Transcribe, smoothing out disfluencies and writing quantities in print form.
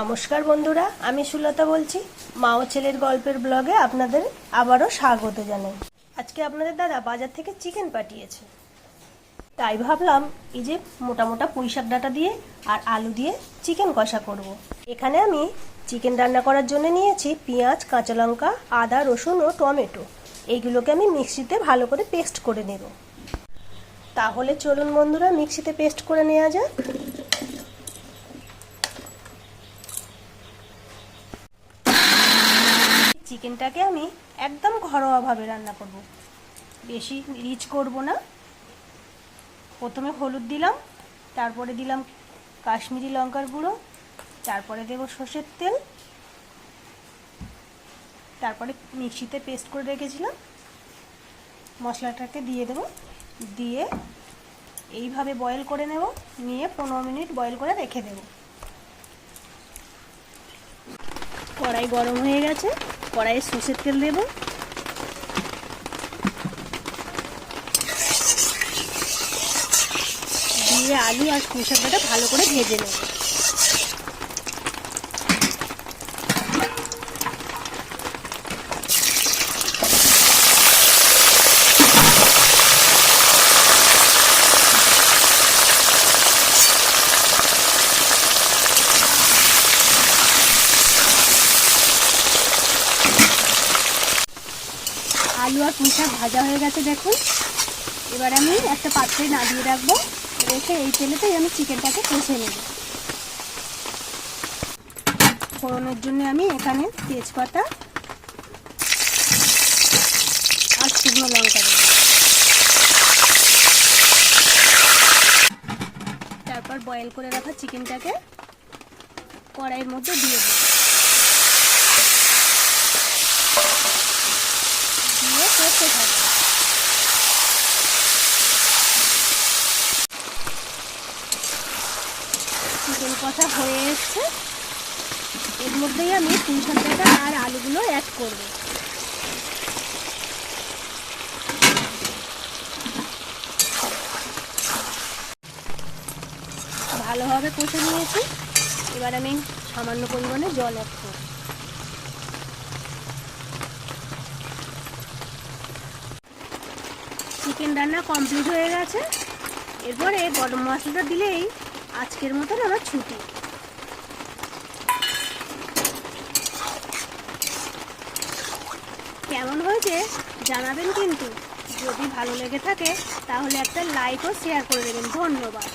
নমস্কার বন্ধুরা, আমি সুলতা বলছি। মা ও ছেলের গল্পের ব্লগে আপনাদের আবারও স্বাগত জানাই। আজকে আপনাদের দাদা বাজার থেকে চিকেন পাঠিয়েছে, তাই ভাবলাম এই যে মোটা মোটা পুঁইশাক ডাঁটা দিয়ে আর আলু দিয়ে চিকেন কষা করব। এখানে আমি চিকেন রান্না করার জন্য নিয়েছি পেঁয়াজ, কাঁচা লঙ্কা, আদা, রসুন ও টমেটো। এইগুলোকে আমি মিক্সিতে ভালো করে পেস্ট করে নেব। তাহলে চলুন বন্ধুরা, মিক্সিতে পেস্ট করে নেওয়া যাক। চিকেনটাকে আমি একদম ঘরোয়াভাবে রান্না করব, বেশি রিচ করব না। প্রথমে হলুদ দিলাম, তারপরে দিলাম কাশ্মীরি লঙ্কার গুঁড়ো, তারপরে দেব সর্ষের তেল, তারপরে মিক্সিতে পেস্ট করে রেখেছিলাম মশলাটাকে দিয়ে দেব। দিয়ে এইভাবে বয়েল করে নেব, নিয়ে 15 মিনিট বয়েল করে রেখে দেব। কড়াই গরম হয়ে গেছে, কড়াইয়ে সর্ষের তেল দেব। দিয়ে আলু আর পুঁইশাক ডাঁটা ভালো করে ভেজে নেব। আলু আর পুঁইশাক ভাজা হয়ে গেছে দেখুন। এবার আমি একটা পাত্রে নামিয়ে রাখবো, রেখে এই তেলেতেই আমি চিকেনটাকে কষে নেব। ফোড়নের জন্য আমি এখানে তেজপাতা আর শুকনো লঙ্কা দেব। তারপর বয়েল করে রাখা চিকেনটাকে কড়াইয়ের মধ্যে দিয়ে দেব। দিয়ে কষতে থাকবো। চিকেন কষা হয়ে এসছে, এর মধ্যেই আমি পুঁইশাক ডাঁটা আর আলুগুলো অ্যাড করব। ভালোভাবে কষে নিয়েছি, এবার আমি সামান্য পরিমাণে জল অ্যাড করব। চিকেন রান্না কমপ্লিট হয়ে গেছে। এরপরে গরম মশলাটা দিলেই আজকের মতন আমার ছুটি। কেমন হয়েছে জানাবেন কিন্তু। যদি ভালো লেগে থাকে তাহলে একটা লাইক ও শেয়ার করে দেবেন। ধন্যবাদ।